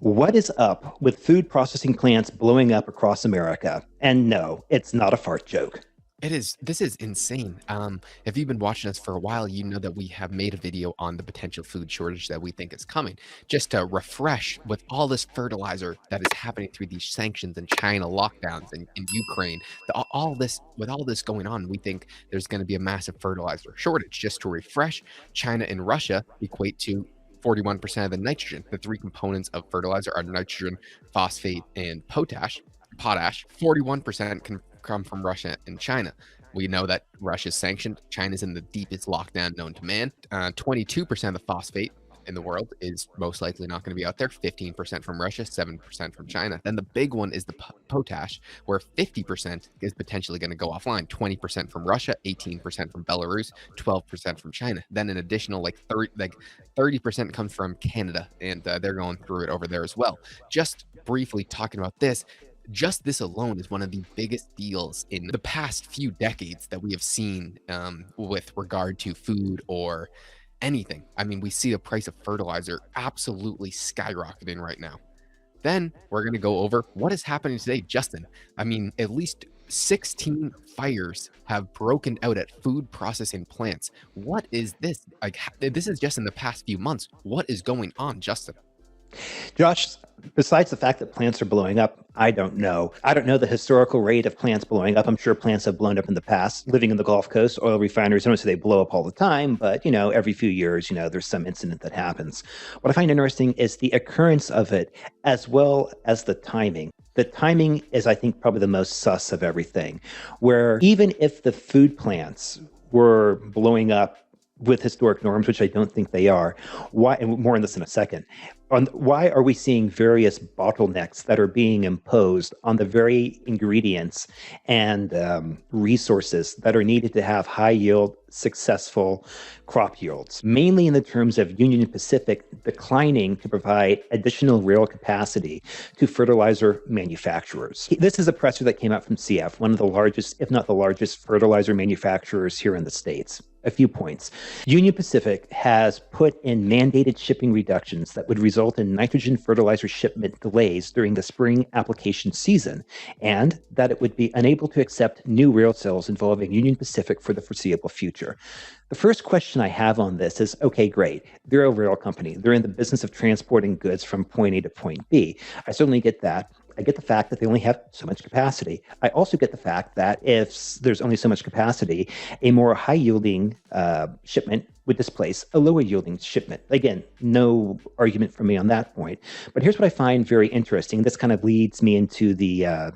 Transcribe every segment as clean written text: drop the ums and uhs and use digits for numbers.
What is up with food processing plants blowing up across America? And no, it's not a fart joke. This is insane. If you've been watching us for a while, you know that we have made a video on the potential food shortage that we think is coming. Just to refresh, with all this fertilizer that is happening through these sanctions and China lockdowns in Ukraine, with all this going on, we think there's going to be a massive fertilizer shortage. Just to refresh, China and Russia equate to 41% of the nitrogen. The three components of fertilizer are nitrogen, phosphate, and potash. 41% can come from Russia and China. We know that Russia's sanctioned. China's in the deepest lockdown known to man. 22% of the phosphate in the world is most likely not going to be out there. 15% from Russia, 7% from China. Then the big one is the potash, where 50% is potentially going to go offline. 20% from Russia, 18% from Belarus, 12% from China. Then an additional 30% comes from Canada, and they're going through it over there as well. Just briefly talking about this, just this alone is one of the biggest deals in the past few decades that we have seen with regard to food or anything. I mean, we see the price of fertilizer absolutely skyrocketing right now. Then we're going to go over what is happening today, Justin. I mean, at least 16 fires have broken out at food processing plants. What is this? Like, this is just in the past few months. What is going on, Justin? Josh, besides the fact that plants are blowing up, I don't know. I don't know the historical rate of plants blowing up. I'm sure plants have blown up in the past. Living in the Gulf Coast, oil refineries, I don't say they blow up all the time, but, every few years, there's some incident that happens. What I find interesting is the occurrence of it as well as the timing. The timing is, I think, probably the most sus of everything, where even if the food plants were blowing up with historic norms, which I don't think they are. Why? And more on this in a second. Why are we seeing various bottlenecks that are being imposed on the very ingredients and resources that are needed to have high yield, successful crop yields? Mainly in the terms of Union Pacific declining to provide additional rail capacity to fertilizer manufacturers. This is a presser that came out from CF, one of the largest, if not the largest, fertilizer manufacturers here in the States. A few points. Union Pacific has put in mandated shipping reductions that would result in nitrogen fertilizer shipment delays during the spring application season, and that it would be unable to accept new rail sales involving Union Pacific for the foreseeable future. The first question I have on this is, okay, great. They're a rail company. They're in the business of transporting goods from point A to point B. I certainly get that. I get the fact that they only have so much capacity. I also get the fact that if there's only so much capacity, a more high-yielding shipment would displace a lower-yielding shipment. Again, no argument from me on that point. But here's what I find very interesting. This kind of leads me into the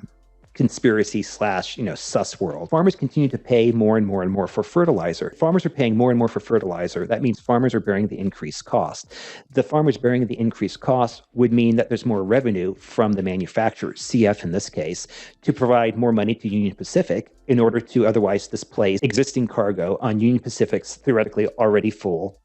conspiracy slash, sus world. Farmers continue to pay more and more and more for fertilizer. Farmers are paying more and more for fertilizer. That means farmers are bearing the increased cost. The farmers bearing the increased cost would mean that there's more revenue from the manufacturers, CF in this case, to provide more money to Union Pacific in order to otherwise displace existing cargo on Union Pacific's theoretically already full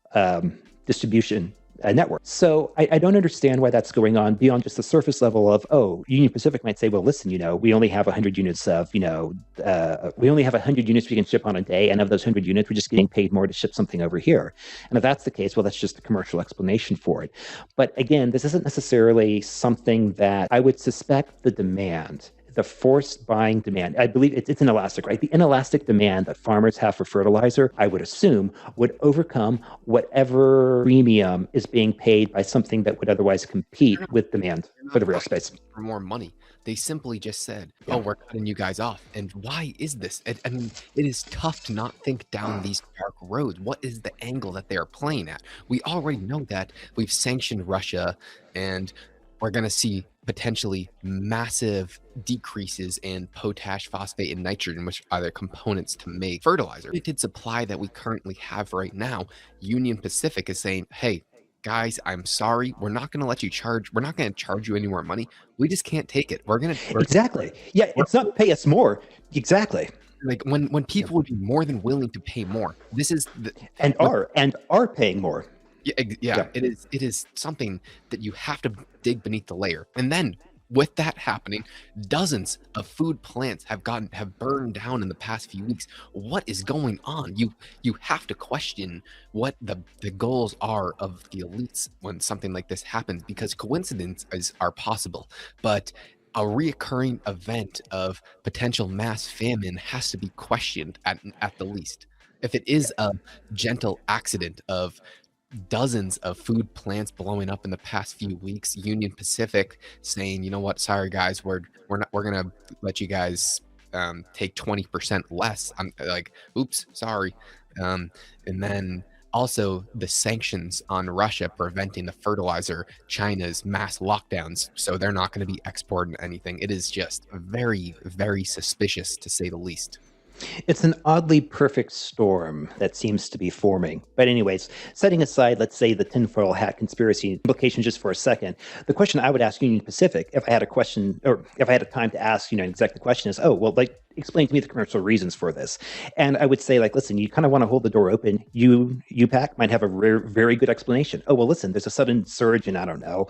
distribution network. So I don't understand why that's going on beyond just the surface level of, Union Pacific might say, well, listen, we only have 100 units of, we only have 100 units we can ship on a day. And of those 100 units, we're just getting paid more to ship something over here. And if that's the case, well, that's just a commercial explanation for it. But again, this isn't necessarily something that I would suspect the forced buying demand. I believe it's inelastic, right? The inelastic demand that farmers have for fertilizer, I would assume, would overcome whatever premium is being paid by something that would otherwise compete with demand for the real space. For more money. They simply just said, Yeah. we're cutting you guys off. And why is this? I mean, it is tough to not think down these dark roads. What is the angle that they are playing at? We already know that we've sanctioned Russia, and we're going to see potentially massive decreases in potash, phosphate, and nitrogen, which are the components to make fertilizer. Limited supply that we currently have right now, Union Pacific is saying, hey, guys, I'm sorry. We're not going to charge you any more money. We just can't take it. Exactly. Yeah, it's not pay us more. Exactly. Like when people would be more than willing to pay more. This is and are paying more. Yeah, Yeah. it is something that you have to dig beneath the layer. And then With that happening, dozens of food plants have burned down in the past few weeks. What is going on? You have to question what the goals are of the elites when something like this happens, because coincidences are possible, but a reoccurring event of potential mass famine has to be questioned at the least. If it is a gentle accident of dozens of food plants blowing up in the past few weeks, Union Pacific saying, you know what, sorry guys, we're gonna let you guys take 20% less. I'm like, oops, sorry. Um, and then also the sanctions on Russia preventing the fertilizer, China's mass lockdowns, so they're not going to be exporting anything. It is just very, very suspicious to say the least. It's an oddly perfect storm that seems to be forming. But anyways, setting aside, let's say, the tinfoil hat conspiracy implication just for a second, the question I would ask Union Pacific, if I had a question, or if I had a time to ask, an executive question, is, oh, well, like, explain to me the commercial reasons for this. And I would say, like, listen, you kind of want to hold the door open. UPAC might have a very good explanation. Oh, well, listen, there's a sudden surge in, I don't know,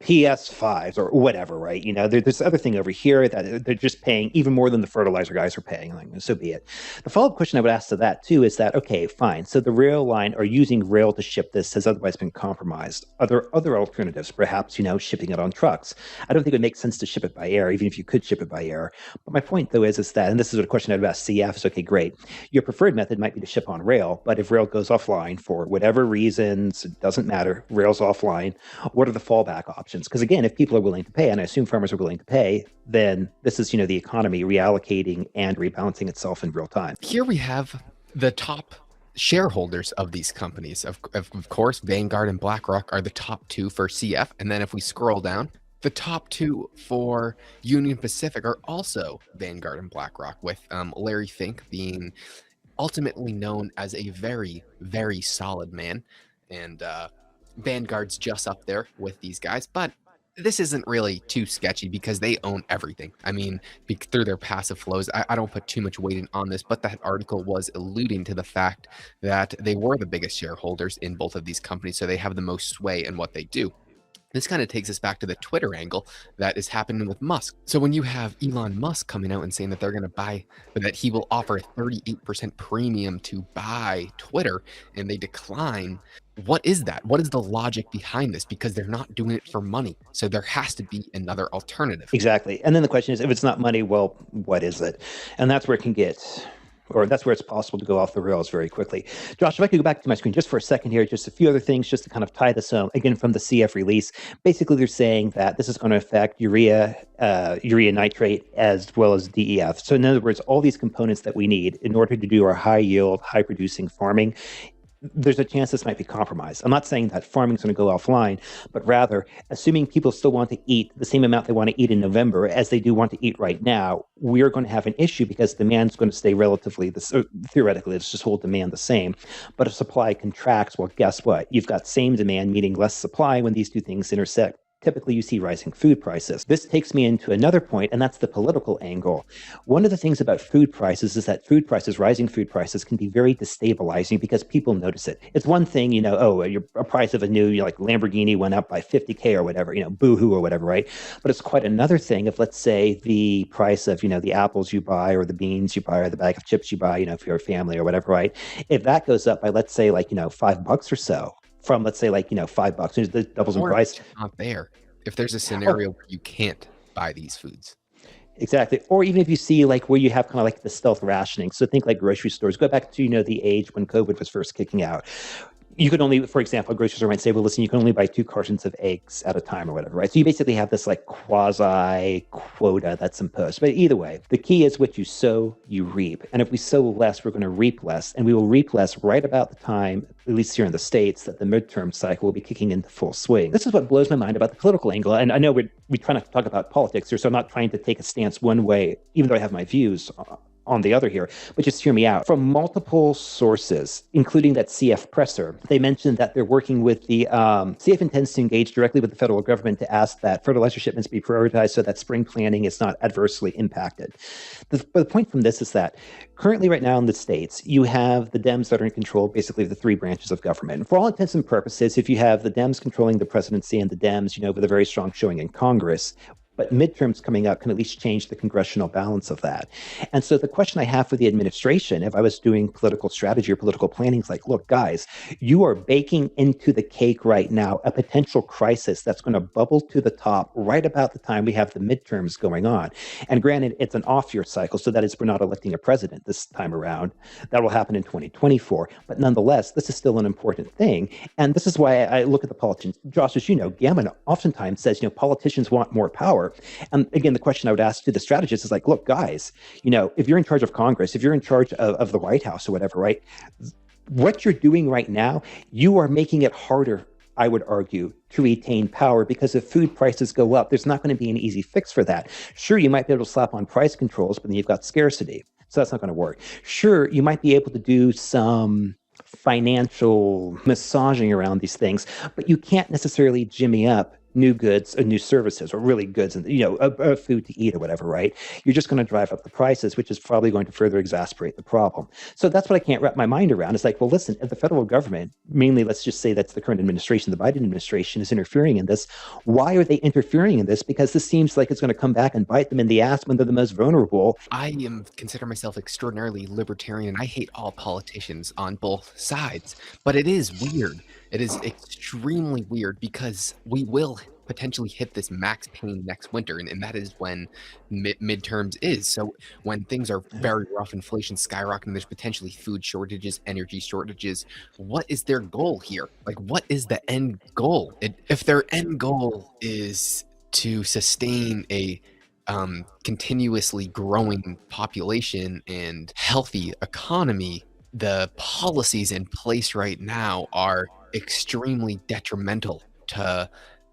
PS5s or whatever, right? There's other thing over here that they're just paying even more than the fertilizer guys are paying. Like, so be it. The follow-up question I would ask to that too is that, okay, fine. So the rail line or using rail to ship this has otherwise been compromised. Are there other alternatives? Perhaps, shipping it on trucks. I don't think it would make sense to ship it by air, even if you could ship it by air. But my point though is that, and this is a question I'd ask CF, is okay, great. Your preferred method might be to ship on rail, but if rail goes offline for whatever reasons, it doesn't matter, rail's offline, what are the fallback options? Because again, if people are willing to pay, and I assume farmers are willing to pay, then this is, the economy reallocating and rebalancing itself in real time. Here we have the top shareholders of these companies. Of course, Vanguard and BlackRock are the top two for CF. And then if we scroll down, the top two for Union Pacific are also Vanguard and BlackRock, with Larry Fink being ultimately known as a very, very solid man. And Vanguard's just up there with these guys. But this isn't really too sketchy because they own everything. I mean, through their passive flows, I don't put too much weight on this, but that article was alluding to the fact that they were the biggest shareholders in both of these companies, so they have the most sway in what they do. This kind of takes us back to the Twitter angle that is happening with Musk. So when you have Elon Musk coming out and saying that they're going to buy, that he will offer a 38% premium to buy Twitter, and they decline, what is that? What is the logic behind this? Because they're not doing it for money. So there has to be another alternative. Exactly. And then the question is, if it's not money, well, what is it? And that's where it can get, or that's where it's possible to go off the rails very quickly. Josh, if I could go back to my screen just for a second here, just a few other things just to kind of tie this home, again, from the CF release. Basically, they're saying that this is going to affect urea nitrate, as well as DEF. So in other words, all these components that we need in order to do our high yield, high producing farming, there's a chance this might be compromised. I'm not saying that farming is going to go offline, but rather, assuming people still want to eat the same amount they want to eat in November as they do want to eat right now, we're going to have an issue because demand's going to stay relatively, theoretically, let's just hold demand the same. But if supply contracts, well, guess what? You've got same demand meeting less supply when these two things intersect. Typically, you see rising food prices. This takes me into another point, and that's the political angle. One of the things about food prices is that rising food prices, can be very destabilizing because people notice it. It's one thing, a price of a new, like Lamborghini went up by 50K or whatever, boo-hoo or whatever, right? But it's quite another thing if, let's say, the price of, the apples you buy or the beans you buy or the bag of chips you buy, if you're a family or whatever, right? If that goes up by, let's say, like, $5 or so, from, let's say, like, $5, it doubles in price. Not there. If there's a scenario where you can't buy these foods. Exactly. Or even if you see, like, where you have kind of like the stealth rationing. So think like grocery stores. Go back to, the age when COVID was first kicking out. You could only, for example, a grocery store might say, well, listen, you can only buy 2 cartons of eggs at a time or whatever, right? So you basically have this like quasi quota that's imposed. But either way, the key is what you sow, you reap. And if we sow less, we're going to reap less. And we will reap less right about the time, at least here in the States, that the midterm cycle will be kicking into full swing. This is what blows my mind about the political angle. And I know we try not to talk about politics here, so I'm not trying to take a stance one way, even though I have my views on the other here, but just hear me out. From multiple sources, including that CF presser, they mentioned that they're working with the, CF intends to engage directly with the federal government to ask that fertilizer shipments be prioritized so that spring planting is not adversely impacted. The point from this is that currently right now in the States, you have the Dems that are in control, basically the 3 branches of government. And for all intents and purposes, if you have the Dems controlling the presidency and the Dems, with a very strong showing in Congress, but midterms coming up can at least change the congressional balance of that. And so the question I have for the administration, if I was doing political strategy or political planning, is like, look, guys, you are baking into the cake right now a potential crisis that's going to bubble to the top right about the time we have the midterms going on. And granted, it's an off year cycle, so that is, we're not electing a president this time around. That will happen in 2024. But nonetheless, this is still an important thing. And this is why I look at the politicians. Josh, as you know, Gammon oftentimes says, politicians want more power. And again, the question I would ask to the strategists is like, look, guys, if you're in charge of Congress, if you're in charge of the White House or whatever, right? What you're doing right now, you are making it harder, I would argue, to retain power, because if food prices go up, there's not going to be an easy fix for that. Sure, you might be able to slap on price controls, but then you've got scarcity. So that's not going to work. Sure, you might be able to do some financial massaging around these things, but you can't necessarily jimmy up new goods or new services, or really goods and food to eat or whatever, right? You're just going to drive up the prices, which is probably going to further exacerbate the problem. So that's what I can't wrap my mind around. It's like, well, listen, if the federal government, mainly let's just say that's the current administration, the Biden administration, is interfering in this, why are they interfering in this? Because this seems like it's going to come back and bite them in the ass when they're the most vulnerable. I consider myself extraordinarily libertarian. I hate all politicians on both sides, but it is weird. It is extremely weird because we will potentially hit this max pain next winter, and that is when midterms is. So when things are very rough, inflation skyrocketing, there's potentially food shortages, energy shortages. What is their goal here? Like, what is the end goal? If their end goal is to sustain a continuously growing population and healthy economy, the policies in place right now are extremely detrimental to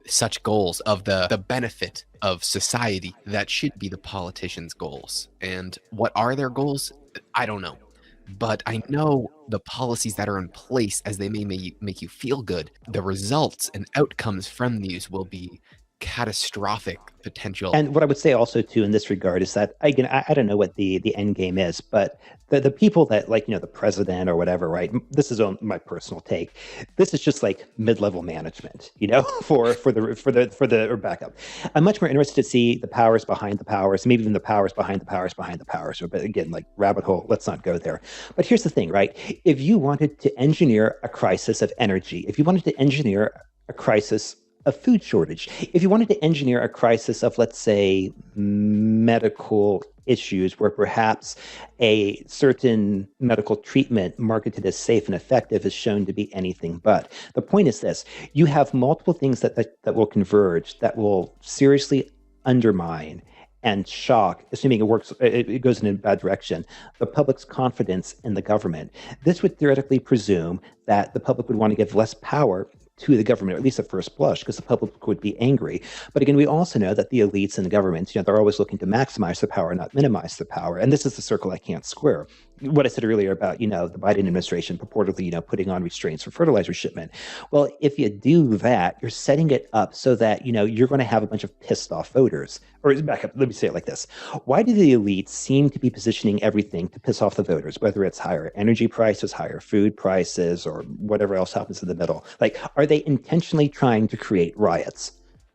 such goals of the benefit of society that should be the politicians' goals. And what are their goals? I don't know. But I know the policies that are in place, as they may make you feel good, the results and outcomes from these will be catastrophic potential. And what I would say also too in this regard is that, again, I don't know what the end game is, but the people that, like, the president or whatever, right? This is on my personal take. This is just like mid-level management, or backup. I'm much more interested to see the powers behind the powers, maybe even the powers behind the powers behind the powers. But again, like rabbit hole, let's not go there. But here's the thing, right? If you wanted to engineer a crisis of energy, if you wanted to engineer a crisis a food shortage, if you wanted to engineer a crisis of, let's say, medical issues where perhaps a certain medical treatment marketed as safe and effective is shown to be anything but. The point is this: you have multiple things that will converge, that will seriously undermine and shock, assuming it goes in a bad direction, the public's confidence in the government. This would theoretically presume that the public would want to give less power to the government, or at least at first blush, because the public would be angry. But again, we also know that the elites and the governments, they're always looking to maximize the power, not minimize the power. And this is the circle I can't square. What I said earlier about, the Biden administration purportedly, putting on restraints for fertilizer shipment. Well, if you do that, you're setting it up so that, you're going to have a bunch of pissed off voters. Or back up, let me say it like this. Why do the elites seem to be positioning everything to piss off the voters, whether it's higher energy prices, higher food prices, or whatever else happens in the middle? Like, are they intentionally trying to create riots?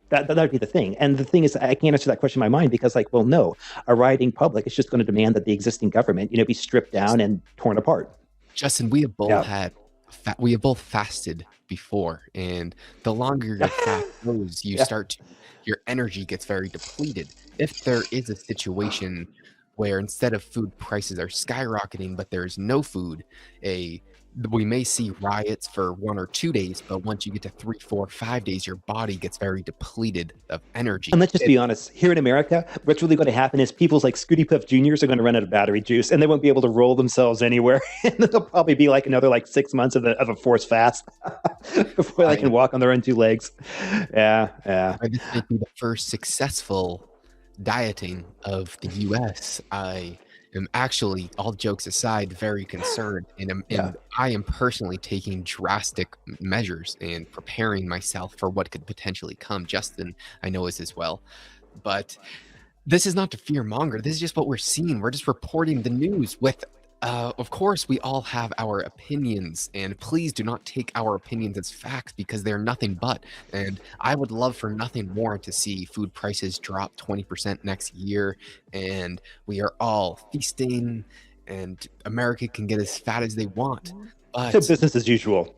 That would be the thing. And the thing is, I can't answer that question in my mind because, like, well, no, a rioting public is just going to demand that the existing government, be stripped down and torn apart. Justin, we have both we have both fasted before, and the longer your fast goes, your energy gets very depleted. If there is a situation where instead of food prices are skyrocketing, but there's no food, we may see riots for 1 or 2 days, but once you get to 3, 4, 5 days, your body gets very depleted of energy. And let's just be honest, here in America, what's really going to happen is people's like Scooty Puff Juniors are going to run out of battery juice, and they won't be able to roll themselves anywhere. And it'll probably be like another 6 months of a forced fast before they can walk on their own 2 legs. Yeah. This may be the first successful dieting of the U.S. I am actually, all jokes aside, very concerned, and I am personally taking drastic measures and preparing myself for what could potentially come. Justin, I know, is as well. But this is not to fear monger. This is just what we're seeing. We're just reporting the news with Of course, we all have our opinions, and please do not take our opinions as facts because they're nothing but. And I would love for nothing more to see food prices drop 20% next year, and we are all feasting, and America can get as fat as they want. So But business as usual.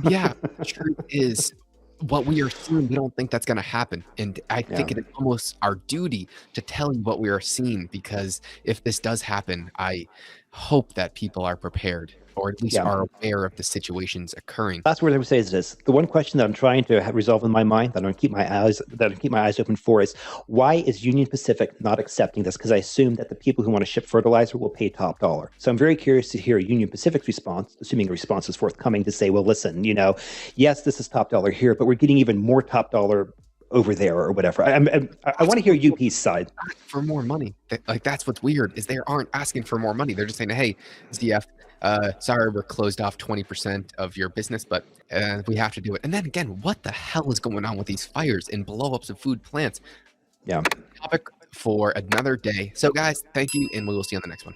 yeah, the truth is, what we are seeing, we don't think that's going to happen. And I Yeah. think it is almost our duty to tell you what we are seeing, because if this does happen, I hope that people are prepared, or at least Yeah. are aware of the situations occurring. Last word I would say is this: the one question that I'm trying to resolve in my mind, that I keep my eyes open for, is why is Union Pacific not accepting this? Because I assume that the people who want to ship fertilizer will pay top dollar. So I'm very curious to hear Union Pacific's response, assuming a response is forthcoming, to say, well, listen, yes, this is top dollar here, but we're getting even more top dollar over there, or whatever. I want to hear UP's side. For more money. Like, that's what's weird, is they aren't asking for more money. They're just saying, hey, ZF, sorry, we're closed off 20% of your business, but we have to do it. And then again, what the hell is going on with these fires and blowups of food plants? Yeah. Topic for another day. So guys, thank you, and we will see you on the next one.